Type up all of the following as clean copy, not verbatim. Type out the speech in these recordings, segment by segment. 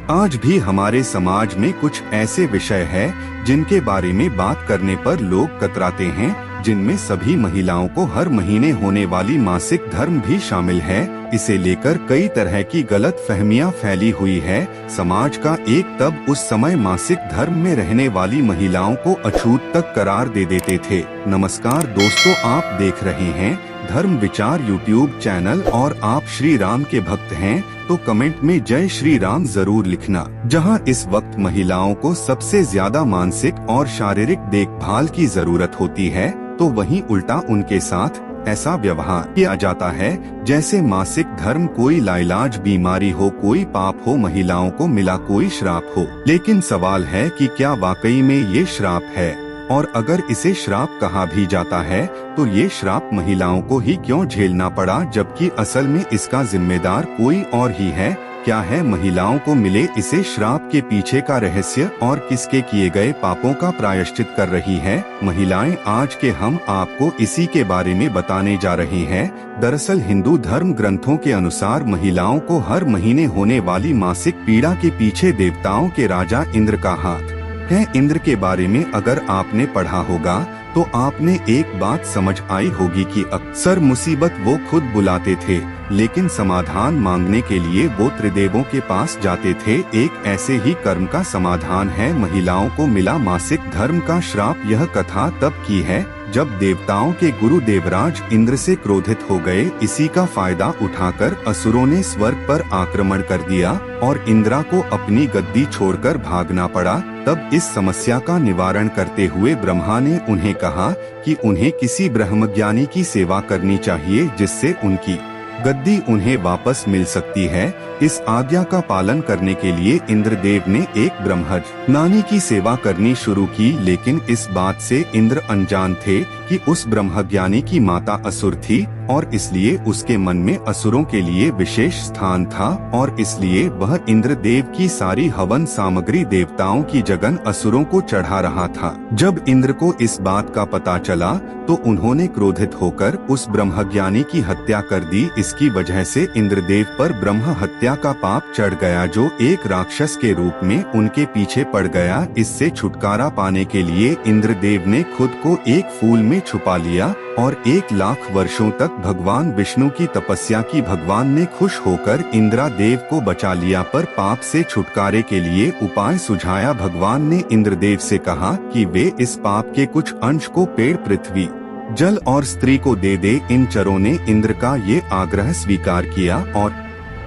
आज भी हमारे समाज में कुछ ऐसे विषय हैं जिनके बारे में बात करने पर लोग कतराते हैं, जिनमें सभी महिलाओं को हर महीने होने वाली मासिक धर्म भी शामिल है। इसे लेकर कई तरह की गलत फहमियां फैली हुई है। समाज का एक तब उस समय मासिक धर्म में रहने वाली महिलाओं को अछूत तक करार दे देते थे। नमस्कार दोस्तों, आप देख रहे हैं धर्म विचार यूट्यूब चैनल और आप श्री राम के भक्त हैं तो कमेंट में जय श्री राम जरूर लिखना। जहां इस वक्त महिलाओं को सबसे ज्यादा मानसिक और शारीरिक देखभाल की जरूरत होती है, तो वहीं उल्टा उनके साथ ऐसा व्यवहार किया जाता है जैसे मासिक धर्म कोई लाइलाज बीमारी हो, कोई पाप हो, महिलाओं को मिला कोई श्राप हो। लेकिन सवाल है कि क्या वाकई में ये श्राप है, और अगर इसे श्राप कहा भी जाता है तो ये श्राप महिलाओं को ही क्यों झेलना पड़ा, जबकि असल में इसका जिम्मेदार कोई और ही है। क्या है महिलाओं को मिले इसे श्राप के पीछे का रहस्य और किसके किए गए पापों का प्रायश्चित कर रही है महिलाएं? आज के हम आपको इसी के बारे में बताने जा रहे हैं। दरअसल हिंदू धर्म ग्रंथों के अनुसार महिलाओं को हर महीने होने वाली मासिक पीड़ा के पीछे देवताओं के राजा इंद्र का हाथ है। इंद्र के बारे में अगर आपने पढ़ा होगा तो आपने एक बात समझ आई होगी कि अक्सर मुसीबत वो खुद बुलाते थे, लेकिन समाधान मांगने के लिए वो त्रिदेवों के पास जाते थे। एक ऐसे ही कर्म का समाधान है महिलाओं को मिला मासिक धर्म का श्राप। यह कथा तब की है जब देवताओं के गुरु देवराज इंद्र से क्रोधित हो गए। इसी का फायदा उठाकर असुरों ने स्वर्ग पर आक्रमण कर दिया और इंद्रा को अपनी गद्दी छोड़कर भागना पड़ा। तब इस समस्या का निवारण करते हुए ब्रह्मा ने उन्हें कहा कि उन्हें किसी ब्रह्मज्ञानी की सेवा करनी चाहिए, जिससे उनकी गद्दी उन्हें वापस मिल सकती है। इस आज्ञा का पालन करने के लिए इंद्रदेव ने एक ब्रह्मज्ञानी की सेवा करनी शुरू की, लेकिन इस बात से इंद्र अनजान थे कि उस ब्रह्मज्ञानी की माता असुर थी और इसलिए उसके मन में असुरों के लिए विशेष स्थान था और इसलिए वह इंद्रदेव की सारी हवन सामग्री देवताओं की जगह असुरों को चढ़ा रहा था। जब इंद्र को इस बात का पता चला तो उन्होंने क्रोधित होकर उस ब्रह्मज्ञानी की हत्या कर दी। इसकी वजह से इंद्रदेव पर ब्रह्म हत्या का पाप चढ़ गया, जो एक राक्षस के रूप में उनके पीछे पड़ गया। इससे छुटकारा पाने के लिए इंद्रदेव ने खुद को एक फूल में छुपा लिया और 1,00,000 वर्षों तक भगवान विष्णु की तपस्या की। भगवान ने खुश होकर इंद्रदेव को बचा लिया, पर पाप से छुटकारे के लिए उपाय सुझाया। भगवान ने इंद्रदेव से कहा कि वे इस पाप के कुछ अंश को पेड़, पृथ्वी, जल और स्त्री को दे दे। इन चरों ने इंद्र का ये आग्रह स्वीकार किया और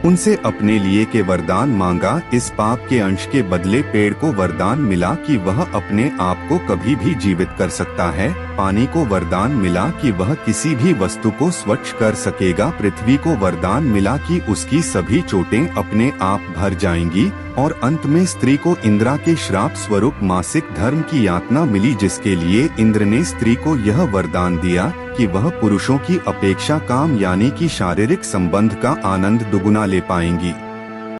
उनसे अपने लिए के वरदान मांगा। इस पाप के अंश के बदले पेड़ को वरदान मिला कि वह अपने आप को कभी भी जीवित कर सकता है। पानी को वरदान मिला कि वह किसी भी वस्तु को स्वच्छ कर सकेगा। पृथ्वी को वरदान मिला कि उसकी सभी चोटें अपने आप भर जाएंगी और अंत में स्त्री को इंद्रा के श्राप स्वरूप मासिक धर्म की यातना मिली, जिसके लिए इंद्र ने स्त्री को यह वरदान दिया कि वह पुरुषों की अपेक्षा काम यानी कि शारीरिक संबंध का आनंद दुगुना ले पाएंगी।